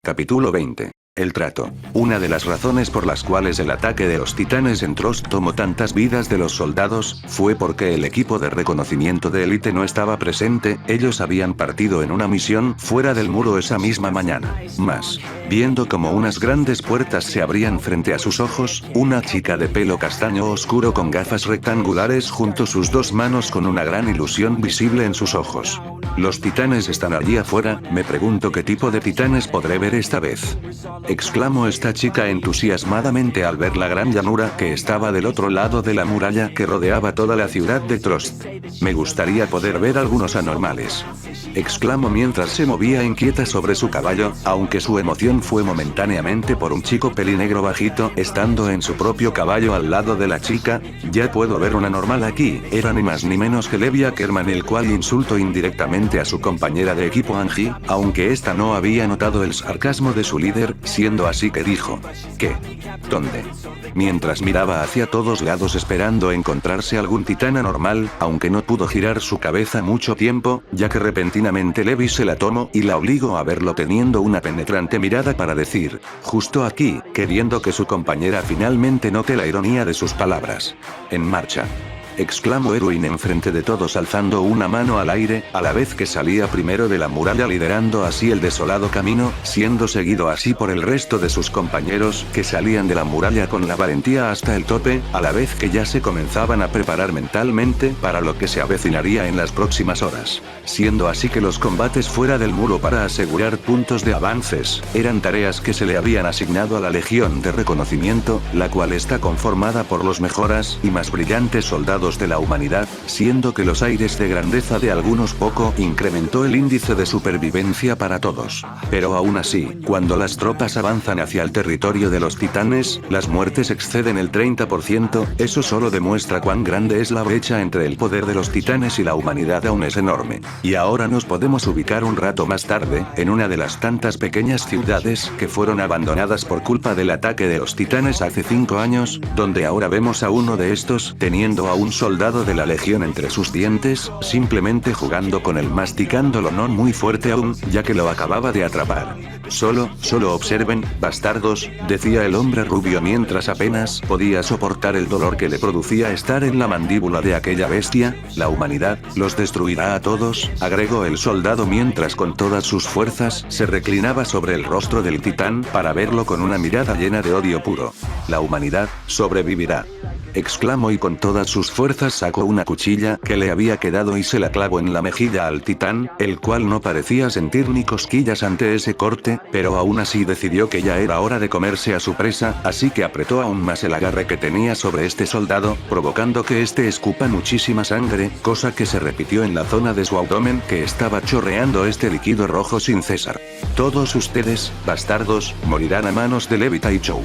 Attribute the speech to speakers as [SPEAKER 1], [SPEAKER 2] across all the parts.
[SPEAKER 1] Capítulo 20. El trato. Una de las razones por las cuales el ataque de los titanes en Trost tomó tantas vidas de los soldados, fue porque el equipo de reconocimiento de élite no estaba presente. Ellos habían partido en una misión fuera del muro esa misma mañana. Mas, viendo como unas grandes puertas se abrían frente a sus ojos, una chica de pelo castaño oscuro con gafas rectangulares juntó sus dos manos con una gran ilusión visible en sus ojos. ¿Los titanes están allí afuera? Me pregunto qué tipo de titanes podré ver esta vez. Exclamó esta chica entusiasmadamente al ver la gran llanura que estaba del otro lado de la muralla que rodeaba toda la ciudad de Trost. Me gustaría poder ver algunos anormales. Exclamó mientras se movía inquieta sobre su caballo, aunque su emoción fue momentáneamente por un chico pelinegro bajito estando en su propio caballo al lado de la chica. Ya puedo ver un anormal aquí. Era ni más ni menos que Levi Ackerman, el cual insultó indirectamente a su compañera de equipo Angie, aunque esta no había notado el sarcasmo de su líder, siendo así que dijo: ¿qué? ¿Dónde? Mientras miraba hacia todos lados esperando encontrarse algún titán anormal, aunque no pudo girar su cabeza mucho tiempo, ya que repentinamente Levi se la tomó y la obligó a verlo teniendo una penetrante mirada para decir: justo aquí, queriendo que su compañera finalmente note la ironía de sus palabras. En marcha. Exclamó Erwin enfrente de todos alzando una mano al aire, a la vez que salía primero de la muralla liderando así el desolado camino, siendo seguido así por el resto de sus compañeros que salían de la muralla con la valentía hasta el tope, a la vez que ya se comenzaban a preparar mentalmente para lo que se avecinaría en las próximas horas. Siendo así que los combates fuera del muro para asegurar puntos de avances, eran tareas que se le habían asignado a la Legión de Reconocimiento, la cual está conformada por los mejores y más brillantes soldados de la humanidad, siendo que los aires de grandeza de algunos poco incrementó el índice de supervivencia para todos. Pero aún así, cuando las tropas avanzan hacia el territorio de los titanes, las muertes exceden el 30%, eso solo demuestra cuán grande es la brecha entre el poder de los titanes y la humanidad aún es enorme. Y ahora nos podemos ubicar un rato más tarde, en una de las tantas pequeñas ciudades que fueron abandonadas por culpa del ataque de los titanes hace 5 años, donde ahora vemos a uno de estos teniendo a un soldado de la legión entre sus dientes, simplemente jugando con él masticándolo no muy fuerte aún, ya que lo acababa de atrapar. Solo observen, bastardos, decía el hombre rubio mientras apenas podía soportar el dolor que le producía estar en la mandíbula de aquella bestia. La humanidad los destruirá a todos, agregó el soldado mientras con todas sus fuerzas se reclinaba sobre el rostro del titán para verlo con una mirada llena de odio puro. La humanidad sobrevivirá. Exclamó y con todas sus fuerzas sacó una cuchilla que le había quedado y se la clavó en la mejilla al titán, el cual no parecía sentir ni cosquillas ante ese corte, pero aún así decidió que ya era hora de comerse a su presa, así que apretó aún más el agarre que tenía sobre este soldado, provocando que este escupa muchísima sangre, cosa que se repitió en la zona de su abdomen que estaba chorreando este líquido rojo sin cesar. Todos ustedes, bastardos, morirán a manos de Levi Taichou.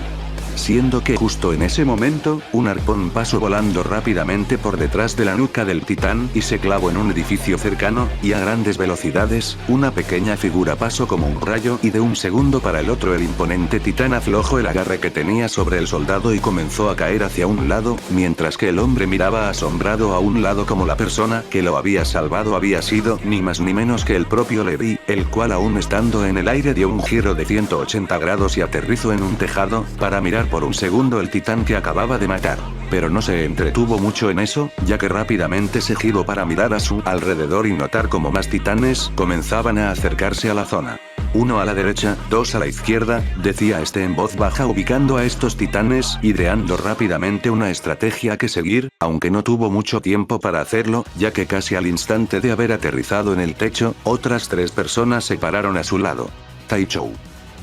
[SPEAKER 1] Siendo que justo en ese momento, un arpón pasó volando rápidamente por detrás de la nuca del titán y se clavó en un edificio cercano, y a grandes velocidades, una pequeña figura pasó como un rayo y de un segundo para el otro el imponente titán aflojó el agarre que tenía sobre el soldado y comenzó a caer hacia un lado, mientras que el hombre miraba asombrado a un lado como la persona que lo había salvado había sido ni más ni menos que el propio Levi, el cual aún estando en el aire dio un giro de 180 grados y aterrizó en un tejado, para mirar por un segundo el titán que acababa de matar. Pero no se entretuvo mucho en eso, ya que rápidamente se giró para mirar a su alrededor y notar como más titanes comenzaban a acercarse a la zona. Uno a la derecha, dos a la izquierda, decía este en voz baja ubicando a estos titanes, ideando rápidamente una estrategia que seguir, aunque no tuvo mucho tiempo para hacerlo, ya que casi al instante de haber aterrizado en el techo, otras 3 personas se pararon a su lado. Taichou.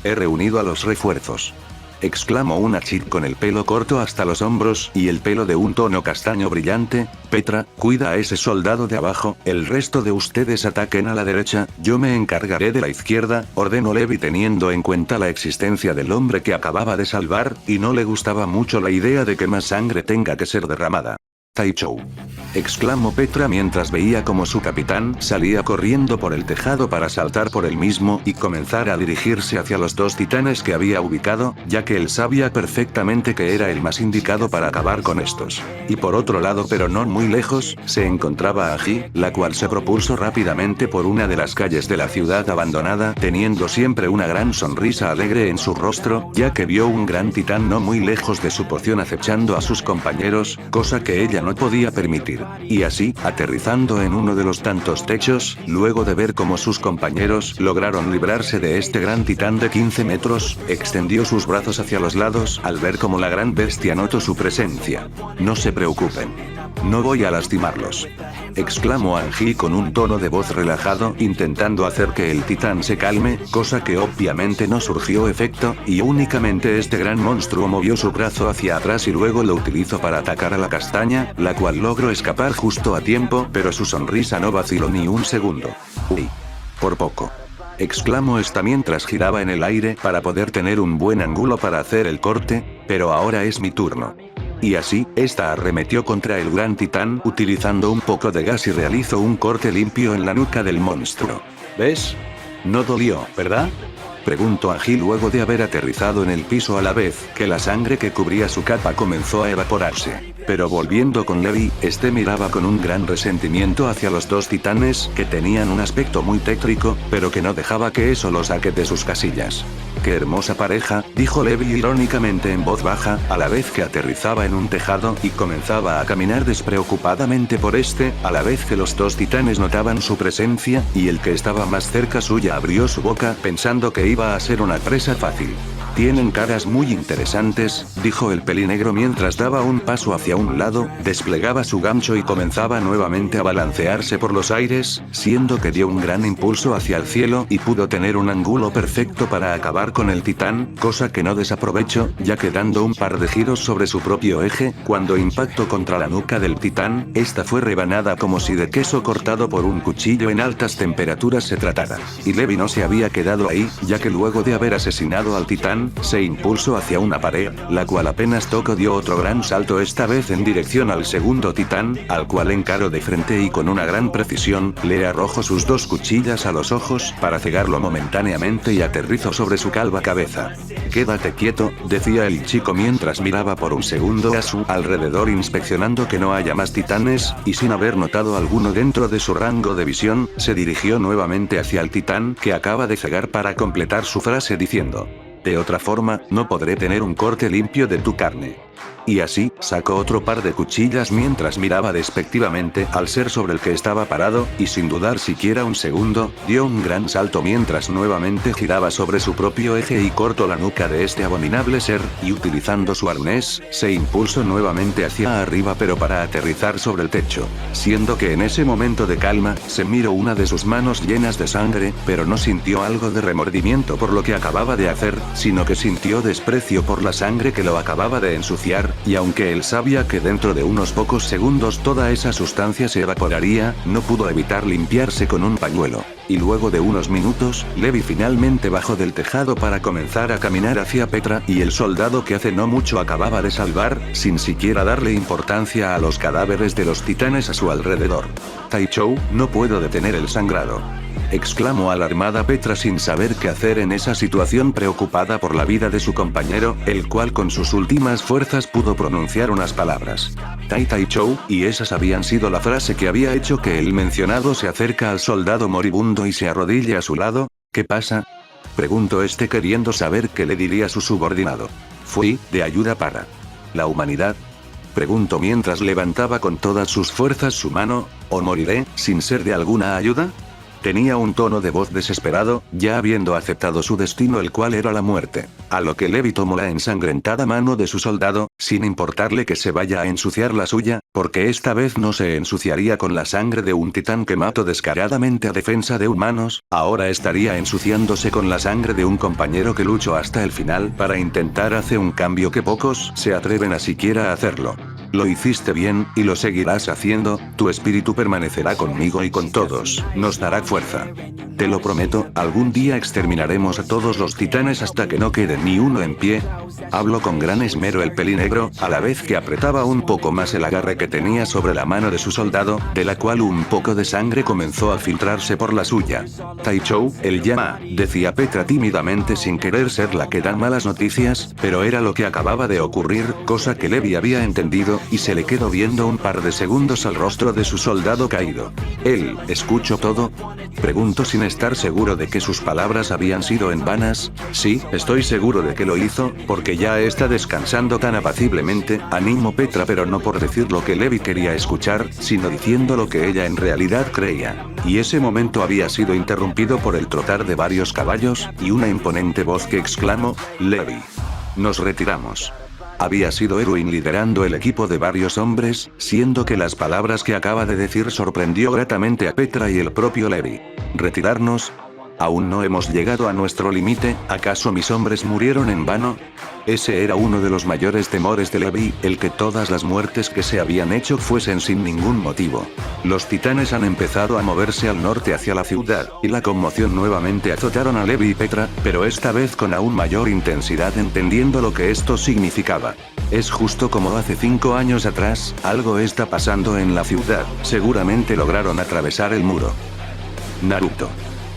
[SPEAKER 1] He reunido a los refuerzos. Exclamó una chica con el pelo corto hasta los hombros y el pelo de un tono castaño brillante. Petra, cuida a ese soldado de abajo, el resto de ustedes ataquen a la derecha, yo me encargaré de la izquierda, ordenó Levi teniendo en cuenta la existencia del hombre que acababa de salvar, y no le gustaba mucho la idea de que más sangre tenga que ser derramada. Taichou. exclamó Petra mientras veía como su capitán salía corriendo por el tejado para saltar por el mismo y comenzar a dirigirse hacia los dos titanes que había ubicado, ya que él sabía perfectamente que era el más indicado para acabar con estos. Y por otro lado, pero no muy lejos, se encontraba Agi, la cual se propulsó rápidamente por una de las calles de la ciudad abandonada, teniendo siempre una gran sonrisa alegre en su rostro, ya que vio un gran titán no muy lejos de su poción acechando a sus compañeros, cosa que ella no podía permitir. Y así, aterrizando en uno de los tantos techos, luego de ver cómo sus compañeros lograron librarse de este gran titán de 15 metros, extendió sus brazos hacia los lados al ver cómo la gran bestia notó su presencia. No se preocupen. No voy a lastimarlos, exclamó Angie con un tono de voz relajado, intentando hacer que el titán se calme, cosa que obviamente no surgió efecto, y únicamente este gran monstruo movió su brazo hacia atrás y luego lo utilizó para atacar a la castaña, la cual logró escapar justo a tiempo, pero su sonrisa no vaciló ni un segundo. Uy. Por poco, exclamó esta mientras giraba en el aire para poder tener un buen ángulo para hacer el corte, pero ahora es mi turno. Y así, esta arremetió contra el gran titán utilizando un poco de gas y realizó un corte limpio en la nuca del monstruo. ¿Ves? No dolió, ¿verdad? Preguntó Angie luego de haber aterrizado en el piso a la vez que la sangre que cubría su capa comenzó a evaporarse. Pero volviendo con Levi, este miraba con un gran resentimiento hacia los dos titanes que tenían un aspecto muy tétrico, pero que no dejaba que eso lo saque de sus casillas. ¡Qué hermosa pareja!, dijo Levi irónicamente en voz baja, a la vez que aterrizaba en un tejado y comenzaba a caminar despreocupadamente por este, a la vez que los dos titanes notaban su presencia, y el que estaba más cerca suya abrió su boca pensando que iba a ser una presa fácil. Tienen caras muy interesantes, dijo el pelinegro mientras daba un paso hacia un lado, desplegaba su gancho y comenzaba nuevamente a balancearse por los aires, siendo que dio un gran impulso hacia el cielo y pudo tener un ángulo perfecto para acabar con el titán, cosa que no desaprovechó, ya que dando un par de giros sobre su propio eje, cuando impactó contra la nuca del titán, esta fue rebanada como si de queso cortado por un cuchillo en altas temperaturas se tratara. Y Levi no se había quedado ahí, ya que luego de haber asesinado al titán, se impulsó hacia una pared, la cual apenas tocó dio otro gran salto esta vez en dirección al segundo titán, al cual encaró de frente y con una gran precisión, le arrojó sus dos cuchillas a los ojos para cegarlo momentáneamente y aterrizó sobre su calva cabeza. Quédate quieto, decía el chico mientras miraba por un segundo a su alrededor inspeccionando que no haya más titanes, y sin haber notado alguno dentro de su rango de visión, se dirigió nuevamente hacia el titán que acaba de cegar para completar su frase diciendo: de otra forma, no podré tener un corte limpio de tu carne. Y así, sacó otro par de cuchillas mientras miraba despectivamente al ser sobre el que estaba parado, y sin dudar siquiera un segundo, dio un gran salto mientras nuevamente giraba sobre su propio eje y cortó la nuca de este abominable ser, y utilizando su arnés, se impulsó nuevamente hacia arriba pero para aterrizar sobre el techo. Siendo que en ese momento de calma, se miró una de sus manos llenas de sangre, pero no sintió algo de remordimiento por lo que acababa de hacer, sino que sintió desprecio por la sangre que lo acababa de ensuciar, y aunque él sabía que dentro de unos pocos segundos toda esa sustancia se evaporaría, no pudo evitar limpiarse con un pañuelo. Y luego de unos minutos, Levi finalmente bajó del tejado para comenzar a caminar hacia Petra y el soldado que hace no mucho acababa de salvar, sin siquiera darle importancia a los cadáveres de los titanes a su alrededor. Taichou, no puedo detener el sangrado, exclamó alarmada Petra sin saber qué hacer en esa situación, preocupada por la vida de su compañero, el cual con sus últimas fuerzas pudo pronunciar unas palabras. Taichou, y esas habían sido la frase que había hecho que el mencionado se acerca al soldado moribundo y se arrodilla a su lado. ¿Qué pasa?, preguntó este queriendo saber qué le diría su subordinado. Fui de ayuda para la humanidad, preguntó mientras levantaba con todas sus fuerzas su mano. ¿O moriré sin ser de alguna ayuda? Tenía un tono de voz desesperado, ya habiendo aceptado su destino, el cual era la muerte. A lo que Levi tomó la ensangrentada mano de su soldado, sin importarle que se vaya a ensuciar la suya, porque esta vez no se ensuciaría con la sangre de un titán que mató descaradamente a defensa de humanos, ahora estaría ensuciándose con la sangre de un compañero que luchó hasta el final para intentar hacer un cambio que pocos se atreven a siquiera a hacerlo. Lo hiciste bien, y lo seguirás haciendo, tu espíritu permanecerá conmigo y con todos, nos dará fuerza. Te lo prometo, algún día exterminaremos a todos los titanes hasta que no quede ni uno en pie. Habló con gran esmero el pelinegro, a la vez que apretaba un poco más el agarre que tenía sobre la mano de su soldado, de la cual un poco de sangre comenzó a filtrarse por la suya. Taichou, el llama, decía Petra tímidamente sin querer ser la que da malas noticias, pero era lo que acababa de ocurrir, cosa que Levi había entendido, y se le quedó viendo un par de segundos al rostro de su soldado caído. Él, ¿escuchó todo? Preguntó sin estar seguro de que sus palabras habían sido en vanas. Sí, estoy seguro de que lo hizo, porque ya está descansando tan apaciblemente, animó Petra, pero no por decir lo que Levi quería escuchar, sino diciendo lo que ella en realidad creía. Y ese momento había sido interrumpido por el trotar de varios caballos, y una imponente voz que exclamó: Levi. Nos retiramos. Había sido Erwin liderando el equipo de varios hombres, siendo que las palabras que acaba de decir sorprendió gratamente a Petra y el propio Levi. ¿Retirarnos? Aún no hemos llegado a nuestro límite, ¿acaso mis hombres murieron en vano? Ese era uno de los mayores temores de Levi, el que todas las muertes que se habían hecho fuesen sin ningún motivo. Los titanes han empezado a moverse al norte hacia la ciudad, y la conmoción nuevamente azotaron a Levi y Petra, pero esta vez con aún mayor intensidad, entendiendo lo que esto significaba. Es justo como hace 5 años atrás, algo está pasando en la ciudad, seguramente lograron atravesar el muro. Naruto.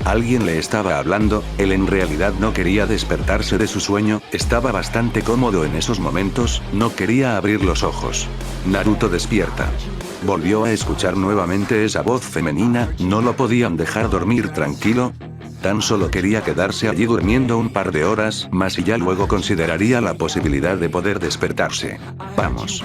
[SPEAKER 1] Alguien le estaba hablando, él en realidad no quería despertarse de su sueño, estaba bastante cómodo en esos momentos, no quería abrir los ojos. Naruto despierta. Volvió a escuchar nuevamente esa voz femenina, no lo podían dejar dormir tranquilo. Tan solo quería quedarse allí durmiendo un par de horas más y ya luego consideraría la posibilidad de poder despertarse. Vamos.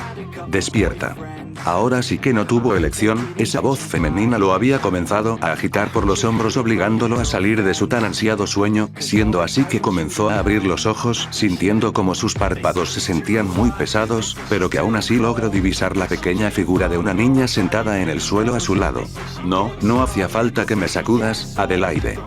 [SPEAKER 1] Despierta. Ahora sí que no tuvo elección, esa voz femenina lo había comenzado a agitar por los hombros obligándolo a salir de su tan ansiado sueño, siendo así que comenzó a abrir los ojos sintiendo como sus párpados se sentían muy pesados, pero que aún así logró divisar la pequeña figura de una niña sentada en el suelo a su lado. No hacía falta que me sacudas, Adelaide.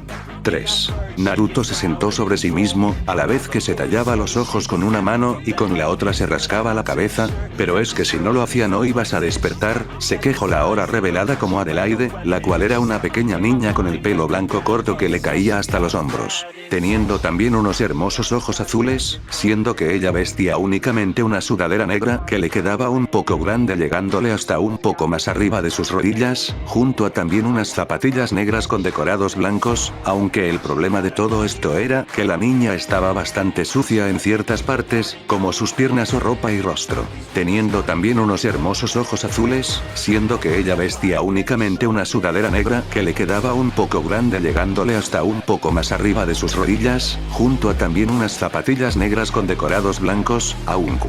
[SPEAKER 1] 3. Naruto se sentó sobre sí mismo, a la vez que se tallaba los ojos con una mano y con la otra se rascaba la cabeza, pero es que si no lo hacía no ibas a despertar, se quejó la ahora revelada como Adelaide, la cual era una pequeña niña con el pelo blanco corto que le caía hasta los hombros, teniendo también unos hermosos ojos azules, siendo que ella vestía únicamente una sudadera negra que le quedaba un poco grande llegándole hasta un poco más arriba de sus rodillas, junto a también unas zapatillas negras con decorados blancos, aunque el problema de todo esto era que la niña estaba bastante sucia en ciertas partes, como sus piernas o ropa y rostro, teniendo también unos hermosos ojos azules, siendo que ella vestía únicamente una sudadera negra que le quedaba un poco grande llegándole hasta un poco más arriba de sus rodillas, junto a también unas zapatillas negras con decorados blancos, aunque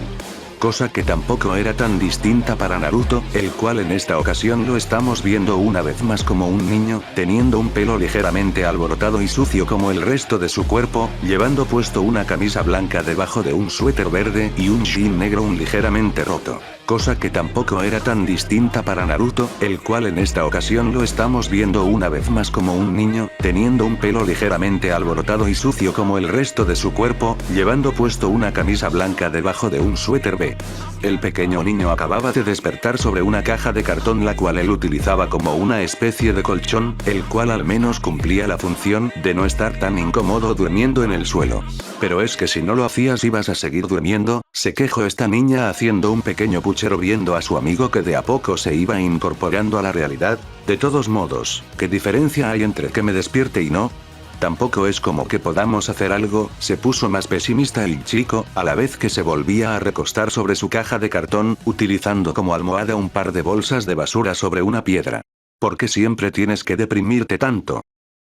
[SPEAKER 1] cosa que tampoco era tan distinta para Naruto, el cual en esta ocasión lo estamos viendo una vez más como un niño, teniendo un pelo ligeramente alborotado y sucio como el resto de su cuerpo, llevando puesto una camisa blanca debajo de un suéter verde y un jean negro ligeramente roto. Cosa que tampoco era tan distinta para Naruto, el cual en esta ocasión lo estamos viendo una vez más como un niño, teniendo un pelo ligeramente alborotado y sucio como el resto de su cuerpo, llevando puesto una camisa blanca debajo de un suéter B. El pequeño niño acababa de despertar sobre una caja de cartón la cual él utilizaba como una especie de colchón, el cual al menos cumplía la función de no estar tan incómodo durmiendo en el suelo. Pero es que si no lo hacías ibas a seguir durmiendo, se quejó esta niña haciendo un pequeño puchero viendo a su amigo que de a poco se iba incorporando a la realidad. De todos modos, ¿qué diferencia hay entre que me despierte y no? Tampoco es como que podamos hacer algo, se puso más pesimista el chico, a la vez que se volvía a recostar sobre su caja de cartón, utilizando como almohada un par de bolsas de basura sobre una piedra. ¿Por qué siempre tienes que deprimirte tanto?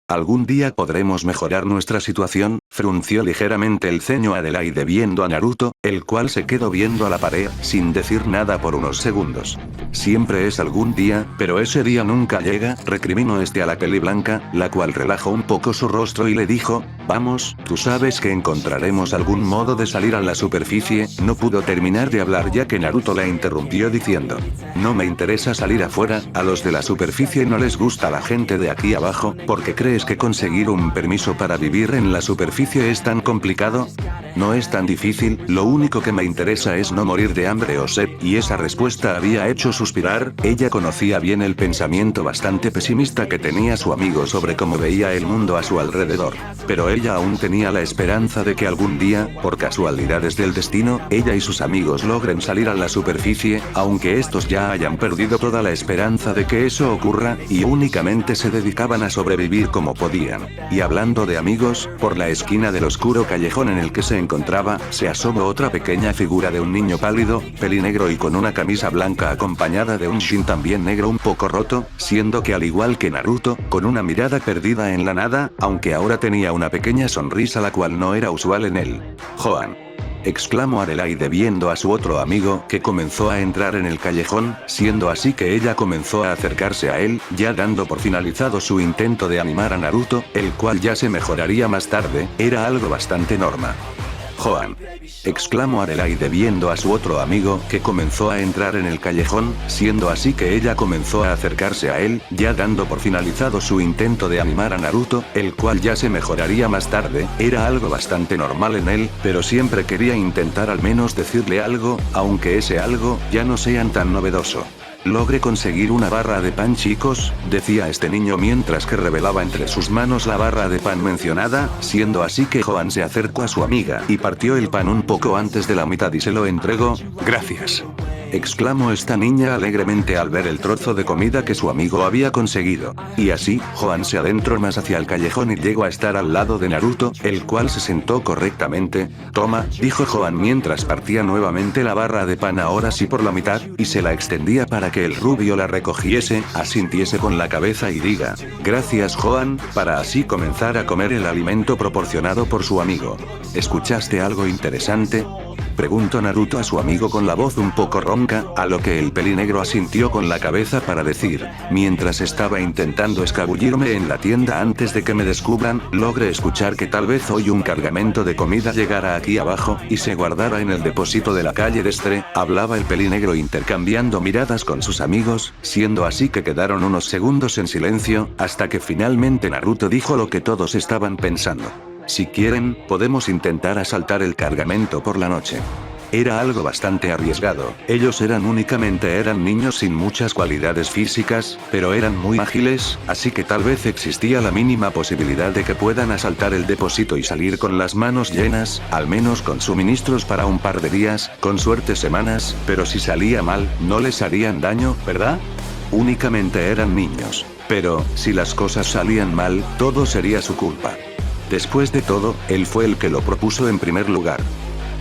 [SPEAKER 1] ¿Algún día podremos mejorar nuestra situación? Frunció ligeramente el ceño Adelaide viendo a Naruto, el cual se quedó viendo a la pared, sin decir nada por unos segundos. Siempre es algún día, pero ese día nunca llega, recriminó a la peli blanca, la cual relajó un poco su rostro y le dijo: vamos, tú sabes que encontraremos algún modo de salir a la superficie. No pudo terminar de hablar ya que Naruto la interrumpió diciendo: no me interesa salir afuera, a los de la superficie no les gusta la gente de aquí abajo, porque crees que conseguir un permiso para vivir en la superficie es tan complicado. no es tan difícil, lo único que me interesa es no morir de hambre o sed, y esa respuesta había hecho suspirar. Ella conocía bien el pensamiento bastante pesimista que tenía su amigo sobre cómo veía el mundo a su alrededor. Pero ella aún tenía la esperanza de que algún día, por casualidades del destino, ella y sus amigos logren salir a la superficie, aunque estos ya hayan perdido toda la esperanza de que eso ocurra, y únicamente se dedicaban a sobrevivir como podían. Y hablando de amigos, por la esquina del oscuro callejón en el que se encontraba, se asomó otra pequeña figura de un niño pálido, pelinegro y con una camisa blanca acompañada de un shin también negro un poco roto, siendo que al igual que Naruto, con una mirada perdida en la nada, aunque ahora tenía una pequeña sonrisa la cual no era usual en él. Joan. Exclamó Adelaide viendo a su otro amigo que comenzó a entrar en el callejón, siendo así que ella comenzó a acercarse a él, ya dando por finalizado su intento de animar a Naruto, el cual ya se mejoraría más tarde, era algo bastante normal. Joan. Exclamó Adelaide viendo a su otro amigo que comenzó a entrar en el callejón, siendo así que ella comenzó a acercarse a él, ya dando por finalizado su intento de animar a Naruto, el cual ya se mejoraría más tarde, era algo bastante normal en él, pero siempre quería intentar al menos decirle algo, aunque ese algo ya no sean tan novedoso. Logré conseguir una barra de pan, chicos, decía este niño mientras que revelaba entre sus manos la barra de pan mencionada, siendo así que Joan se acercó a su amiga y partió el pan un poco antes de la mitad y se lo entregó. Gracias. Exclamó esta niña alegremente al ver el trozo de comida que su amigo había conseguido. Y así, Joan se adentró más hacia el callejón y llegó a estar al lado de Naruto, el cual se sentó correctamente. Toma, dijo Joan mientras partía nuevamente la barra de pan ahora sí por la mitad, y se la extendía para que el rubio la recogiese, asintiese con la cabeza y diga, gracias Joan, para así comenzar a comer el alimento proporcionado por su amigo. ¿Escuchaste algo interesante? Preguntó Naruto a su amigo con la voz un poco ronca, a lo que el pelinegro asintió con la cabeza para decir, mientras estaba intentando escabullirme en la tienda antes de que me descubran, logré escuchar que tal vez hoy un cargamento de comida llegara aquí abajo, y se guardara en el depósito de la calle Destre, hablaba el pelinegro intercambiando miradas con sus amigos, siendo así que quedaron unos segundos en silencio, hasta que finalmente Naruto dijo lo que todos estaban pensando. Si quieren, podemos intentar asaltar el cargamento por la noche. Era algo bastante arriesgado, ellos eran niños sin muchas cualidades físicas, pero eran muy ágiles, así que tal vez existía la mínima posibilidad de que puedan asaltar el depósito y salir con las manos llenas, al menos con suministros para un par de días, con suerte semanas, pero si salía mal, no les harían daño, ¿verdad? Únicamente eran niños. Pero, si las cosas salían mal, todo sería su culpa. Después de todo, él fue el que lo propuso en primer lugar.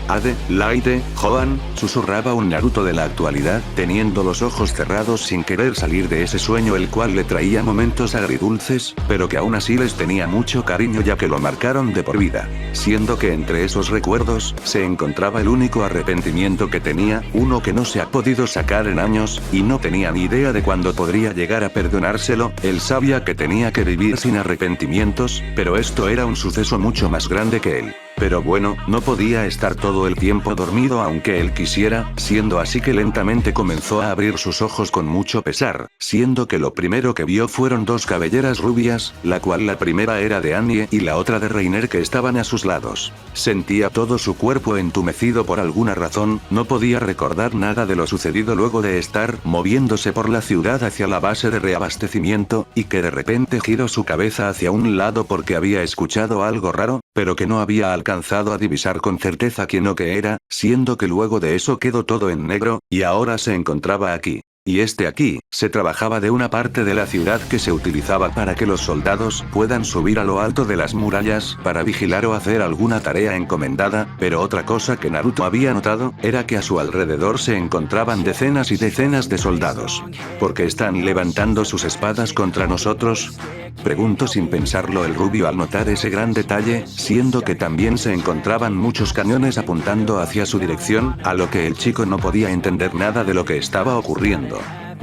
[SPEAKER 1] Adelaide, Joan, susurraba un Naruto de la actualidad, teniendo los ojos cerrados sin querer salir de ese sueño el cual le traía momentos agridulces, pero que aún así les tenía mucho cariño ya que lo marcaron de por vida. Siendo que entre esos recuerdos, se encontraba el único arrepentimiento que tenía, uno que no se ha podido sacar en años, y no tenía ni idea de cuándo podría llegar a perdonárselo. Él sabía que tenía que vivir sin arrepentimientos, pero esto era un suceso mucho más grande que él. Pero bueno, no podía estar todo el tiempo dormido aunque él quisiera, siendo así que lentamente comenzó a abrir sus ojos con mucho pesar, siendo que lo primero que vio fueron dos cabelleras rubias, la cual la primera era de Annie y la otra de Reiner que estaban a sus lados. Sentía todo su cuerpo entumecido por alguna razón, no podía recordar nada de lo sucedido luego de estar moviéndose por la ciudad hacia la base de reabastecimiento, y que de repente giró su cabeza hacia un lado porque había escuchado algo raro, pero que no había alcanzado a divisar con certeza quién o qué era, siendo que luego de eso quedó todo en negro, y ahora se encontraba aquí. Y aquí, se trabajaba de una parte de la ciudad que se utilizaba para que los soldados puedan subir a lo alto de las murallas para vigilar o hacer alguna tarea encomendada, pero otra cosa que Naruto había notado, era que a su alrededor se encontraban decenas y decenas de soldados. ¿Por qué están levantando sus espadas contra nosotros? Preguntó sin pensarlo el rubio al notar ese gran detalle, siendo que también se encontraban muchos cañones apuntando hacia su dirección, a lo que el chico no podía entender nada de lo que estaba ocurriendo.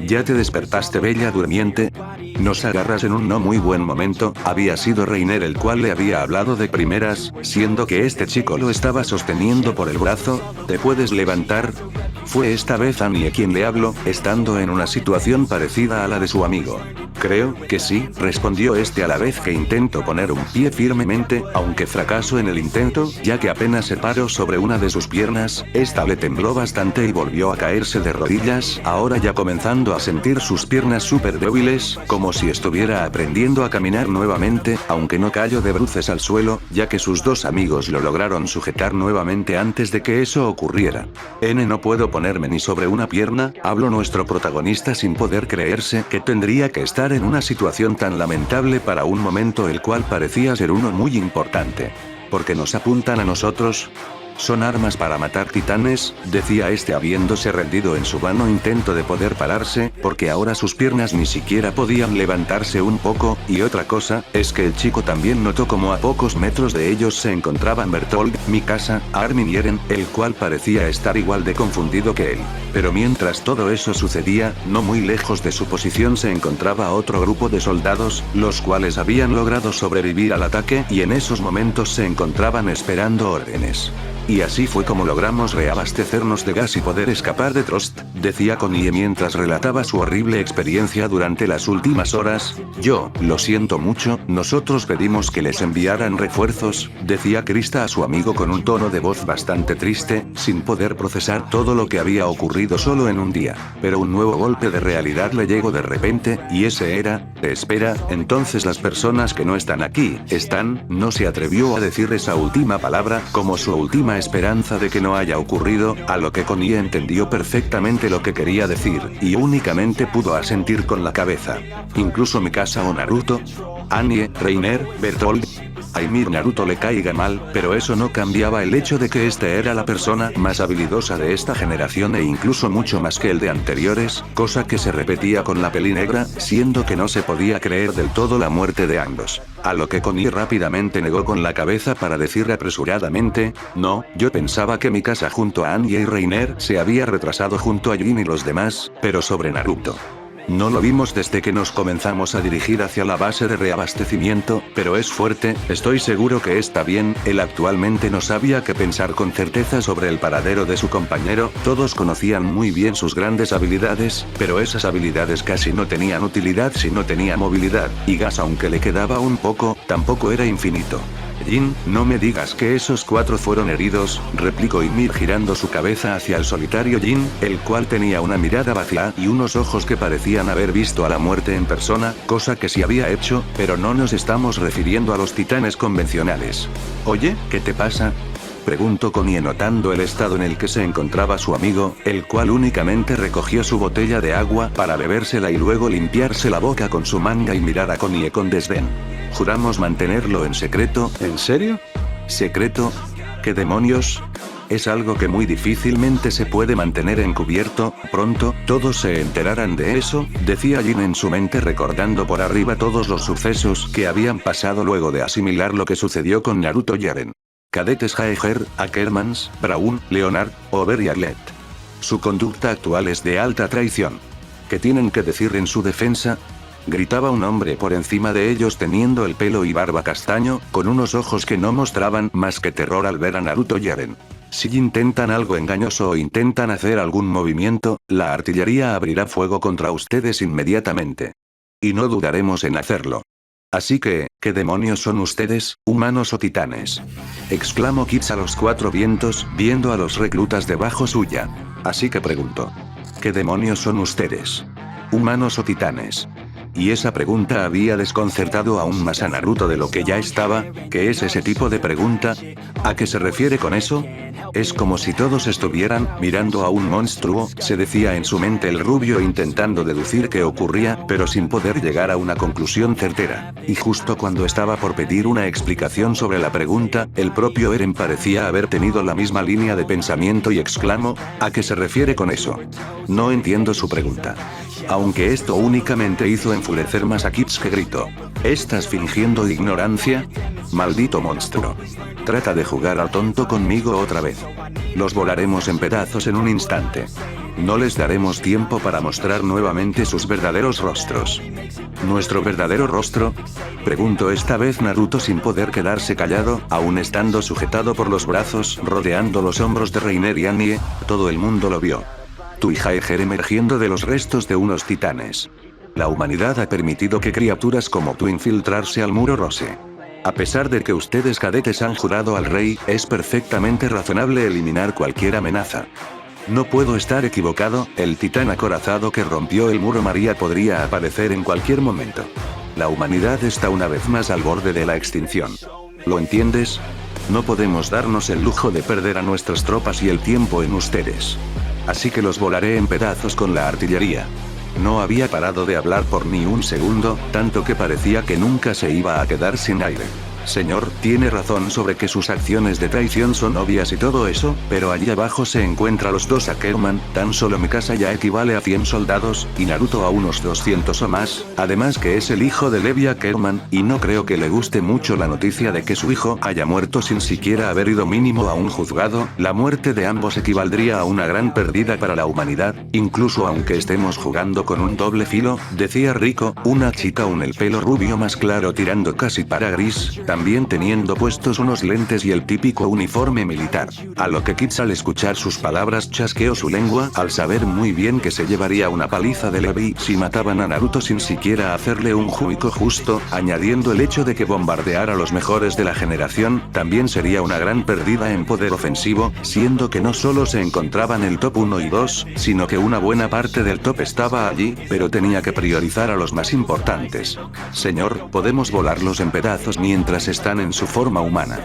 [SPEAKER 1] ¿Ya te despertaste, bella durmiente? Nos agarras en un no muy buen momento. Había sido Reiner el cual le había hablado de primeras, siendo que este chico lo estaba sosteniendo por el brazo. ¿Te puedes levantar? Fue esta vez Annie quien le habló, estando en una situación parecida a la de su amigo. Creo que sí, respondió este a la vez que intento poner un pie firmemente, aunque fracaso en el intento, ya que apenas se paró sobre una de sus piernas, esta le tembló bastante y volvió a caerse de rodillas, ahora ya comenzando a sentir sus piernas súper débiles, como si estuviera aprendiendo a caminar nuevamente, aunque no cayó de bruces al suelo, ya que sus dos amigos lo lograron sujetar nuevamente antes de que eso ocurriera. No puedo ponerme ni sobre una pierna, habló nuestro protagonista sin poder creerse que tendría que estar en una situación tan lamentable para un momento el cual parecía ser uno muy importante. ¿Por qué nos apuntan a nosotros? Son armas para matar titanes, decía este habiéndose rendido en su vano intento de poder pararse, porque ahora sus piernas ni siquiera podían levantarse un poco, y otra cosa, es que el chico también notó como a pocos metros de ellos se encontraban Bertold, Mikasa, Armin y Eren, el cual parecía estar igual de confundido que él. Pero mientras todo eso sucedía, no muy lejos de su posición se encontraba otro grupo de soldados, los cuales habían logrado sobrevivir al ataque y en esos momentos se encontraban esperando órdenes. Y así fue como logramos reabastecernos de gas y poder escapar de Trost, decía Connie mientras relataba su horrible experiencia durante las últimas horas. Yo, lo siento mucho, nosotros pedimos que les enviaran refuerzos, decía Krista a su amigo con un tono de voz bastante triste, sin poder procesar todo lo que había ocurrido solo en un día. Pero un nuevo golpe de realidad le llegó de repente, y ese era, espera, entonces las personas que no están aquí, no se atrevió a decir esa última palabra, como su última esperanza de que no haya ocurrido, a lo que Connie entendió perfectamente lo que quería decir, y únicamente pudo asentir con la cabeza. Incluso Mikasa o Naruto, Annie, Reiner, Bertold. A Ymir Naruto le caiga mal, pero eso no cambiaba el hecho de que este era la persona más habilidosa de esta generación e incluso mucho más que el de anteriores, cosa que se repetía con la peli negra, siendo que no se podía creer del todo la muerte de ambos. A lo que Connie rápidamente negó con la cabeza para decir apresuradamente, no, yo pensaba que Mikasa junto a Annie y Reiner se había retrasado junto a Jin y los demás, pero sobre Naruto. No lo vimos desde que nos comenzamos a dirigir hacia la base de reabastecimiento, pero es fuerte, estoy seguro que está bien, él actualmente no sabía qué pensar con certeza sobre el paradero de su compañero, todos conocían muy bien sus grandes habilidades, pero esas habilidades casi no tenían utilidad si no tenía movilidad, y gas aunque le quedaba un poco, tampoco era infinito. Jin, no me digas que esos 4 fueron heridos, replicó Ymir girando su cabeza hacia el solitario Jin, el cual tenía una mirada vacía y unos ojos que parecían haber visto a la muerte en persona, cosa que sí había hecho, pero no nos estamos refiriendo a los titanes convencionales. Oye, ¿qué te pasa? Preguntó Connie notando el estado en el que se encontraba su amigo, el cual únicamente recogió su botella de agua para bebérsela y luego limpiarse la boca con su manga y mirar a Connie con desdén. Juramos mantenerlo en secreto. ¿En serio? ¿Secreto? ¿Qué demonios? Es algo que muy difícilmente se puede mantener encubierto, pronto, todos se enterarán de eso, decía Jin en su mente recordando por arriba todos los sucesos que habían pasado luego de asimilar lo que sucedió con Naruto y Eren. Cadetes Jaeger, Ackermans, Braun, Leonard, Over y Arlette. Su conducta actual es de alta traición. ¿Qué tienen que decir en su defensa? Gritaba un hombre por encima de ellos teniendo el pelo y barba castaño, con unos ojos que no mostraban más que terror al ver a Naruto y Eren. Si intentan algo engañoso o intentan hacer algún movimiento, la artillería abrirá fuego contra ustedes inmediatamente. Y no dudaremos en hacerlo. Así que, ¿qué demonios son ustedes, humanos o titanes? Exclamó Kits a los 4 vientos, viendo a los reclutas debajo suya. Así que preguntó. ¿Qué demonios son ustedes? ¿Humanos o titanes? Y esa pregunta había desconcertado aún más a Naruto de lo que ya estaba. ¿Qué es ese tipo de pregunta? ¿A qué se refiere con eso? Es como si todos estuvieran mirando a un monstruo, se decía en su mente el rubio intentando deducir qué ocurría, pero sin poder llegar a una conclusión certera. Y justo cuando estaba por pedir una explicación sobre la pregunta, el propio Eren parecía haber tenido la misma línea de pensamiento y exclamó, ¿a qué se refiere con eso? No entiendo su pregunta. Aunque esto únicamente hizo enfurecer más a Kits que gritó. ¿Estás fingiendo ignorancia? Maldito monstruo. Trata de jugar al tonto conmigo otra vez. Los volaremos en pedazos en un instante. No les daremos tiempo para mostrar nuevamente sus verdaderos rostros. ¿Nuestro verdadero rostro? Preguntó esta vez Naruto sin poder quedarse callado, aún estando sujetado por los brazos, rodeando los hombros de Reiner y Annie, todo el mundo lo vio. Tu hija Jaeger emergiendo de los restos de unos titanes. La humanidad ha permitido que criaturas como tú infiltrarse al muro Rose. A pesar de que ustedes cadetes han jurado al rey, es perfectamente razonable eliminar cualquier amenaza. No puedo estar equivocado, el titán acorazado que rompió el muro María podría aparecer en cualquier momento. La humanidad está una vez más al borde de la extinción. ¿Lo entiendes? No podemos darnos el lujo de perder a nuestras tropas y el tiempo en ustedes. Así que los volaré en pedazos con la artillería. No había parado de hablar por ni un segundo, tanto que parecía que nunca se iba a quedar sin aire. Señor, tiene razón sobre que sus acciones de traición son obvias y todo eso, pero allí abajo se encuentra los dos Ackerman, tan solo mi casa ya equivale a 100 soldados, y Naruto a unos 200 o más, además que es el hijo de Levi Ackerman, y no creo que le guste mucho la noticia de que su hijo haya muerto sin siquiera haber ido mínimo a un juzgado. La muerte de ambos equivaldría a una gran pérdida para la humanidad, incluso aunque estemos jugando con un doble filo, decía Rico, una chica con el pelo rubio más claro tirando casi para gris, también teniendo puestos unos lentes y el típico uniforme militar. A lo que Kids al escuchar sus palabras chasqueó su lengua, al saber muy bien que se llevaría una paliza de Levi si mataban a Naruto sin siquiera hacerle un juicio justo, añadiendo el hecho de que bombardear a los mejores de la generación también sería una gran pérdida en poder ofensivo, siendo que no solo se encontraban el top 1 y 2, sino que una buena parte del top estaba allí, pero tenía que priorizar a los más importantes. Señor, podemos volarlos en pedazos mientras están en su forma humana.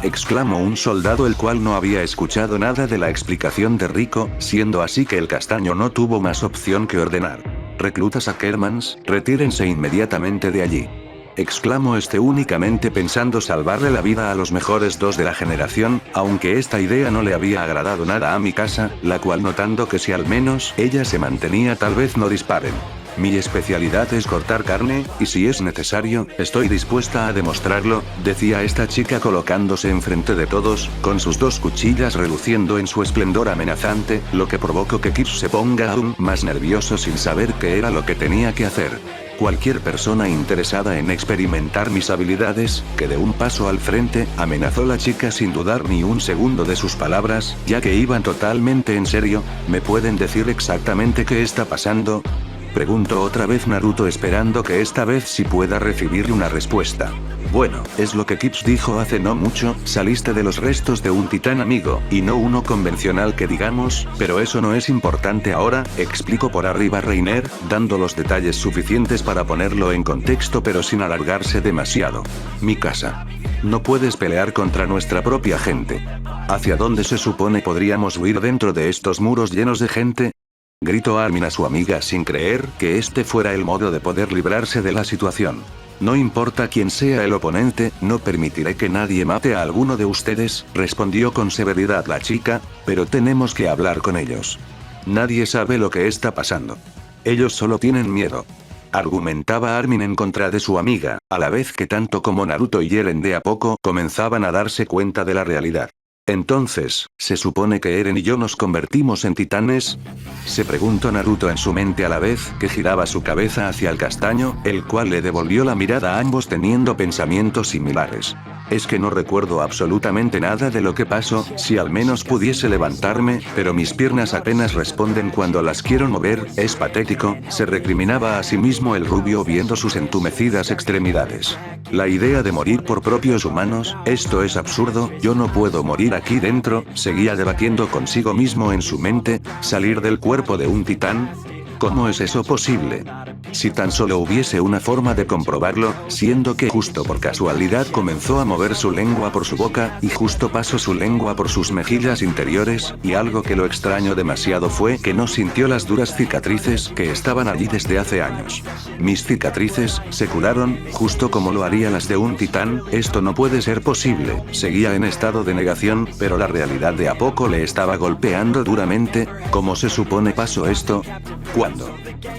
[SPEAKER 1] Exclamó un soldado el cual no había escuchado nada de la explicación de Rico, siendo así que el castaño no tuvo más opción que ordenar. Reclutas Ackermans, retírense inmediatamente de allí. Exclamó este únicamente pensando salvarle la vida a los mejores dos de la generación, aunque esta idea no le había agradado nada a mi casa, la cual notando que si al menos ella se mantenía tal vez no disparen. Mi especialidad es cortar carne, y si es necesario, estoy dispuesta a demostrarlo, decía esta chica colocándose enfrente de todos, con sus dos cuchillas reluciendo en su esplendor amenazante, lo que provocó que Kips se ponga aún más nervioso sin saber qué era lo que tenía que hacer. Cualquier persona interesada en experimentar mis habilidades, que de un paso al frente, amenazó la chica sin dudar ni un segundo de sus palabras, ya que iban totalmente en serio. ¿Me pueden decir exactamente qué está pasando?, preguntó otra vez Naruto esperando que esta vez sí pueda recibir una respuesta. Bueno, es lo que Kips dijo hace no mucho, saliste de los restos de un titán amigo, y no uno convencional que digamos, pero eso no es importante ahora, explicó por arriba Reiner, dando los detalles suficientes para ponerlo en contexto pero sin alargarse demasiado. Mi casa. No puedes pelear contra nuestra propia gente. ¿Hacia dónde se supone podríamos huir dentro de estos muros llenos de gente?, gritó Armin a su amiga sin creer que este fuera el modo de poder librarse de la situación. No importa quién sea el oponente, no permitiré que nadie mate a alguno de ustedes, respondió con severidad la chica, pero tenemos que hablar con ellos. Nadie sabe lo que está pasando. Ellos solo tienen miedo. Argumentaba Armin en contra de su amiga, a la vez que tanto como Naruto y Eren de a poco comenzaban a darse cuenta de la realidad. Entonces, ¿se supone que Eren y yo nos convertimos en titanes?, se preguntó Naruto en su mente a la vez que giraba su cabeza hacia el castaño, el cual le devolvió la mirada a ambos teniendo pensamientos similares. Es que no recuerdo absolutamente nada de lo que pasó, si al menos pudiese levantarme, pero mis piernas apenas responden cuando las quiero mover, es patético, se recriminaba a sí mismo el rubio viendo sus entumecidas extremidades. La idea de morir por propios humanos, esto es absurdo, yo no puedo morir aquí dentro, seguía debatiendo consigo mismo en su mente, salir del cuerpo de un titán. ¿Cómo es eso posible? Si tan solo hubiese una forma de comprobarlo, siendo que justo por casualidad comenzó a mover su lengua por su boca, y justo pasó su lengua por sus mejillas interiores, y algo que lo extrañó demasiado fue que no sintió las duras cicatrices que estaban allí desde hace años. Mis cicatrices se curaron, justo como lo haría las de un titán, esto no puede ser posible, seguía en estado de negación, pero la realidad de a poco le estaba golpeando duramente. ¿Cómo se supone pasó esto? ¿Cuándo?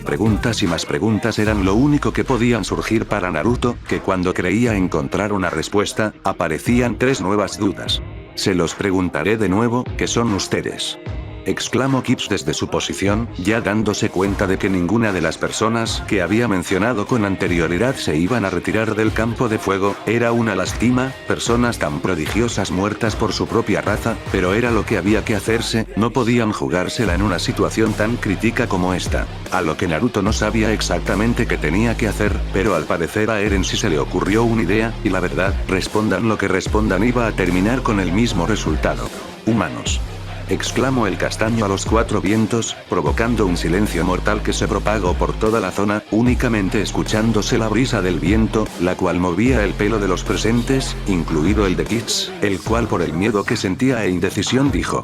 [SPEAKER 1] Preguntas y más preguntas eran lo único que podían surgir para Naruto, que cuando creía encontrar una respuesta, aparecían tres nuevas dudas. Se los preguntaré de nuevo, ¿qué son ustedes? exclamó Kips desde su posición, ya dándose cuenta de que ninguna de las personas que había mencionado con anterioridad se iban a retirar del campo de fuego. Era una lástima, personas tan prodigiosas muertas por su propia raza, pero era lo que había que hacerse, no podían jugársela en una situación tan crítica como esta. A lo que Naruto no sabía exactamente qué tenía que hacer, pero al parecer a Eren sí se le ocurrió una idea, y la verdad, respondan lo que respondan, iba a terminar con el mismo resultado. Humanos, exclamó el castaño a los cuatro vientos, provocando un silencio mortal que se propagó por toda la zona, únicamente escuchándose la brisa del viento, la cual movía el pelo de los presentes, incluido el de Kids, el cual por el miedo que sentía e indecisión dijo: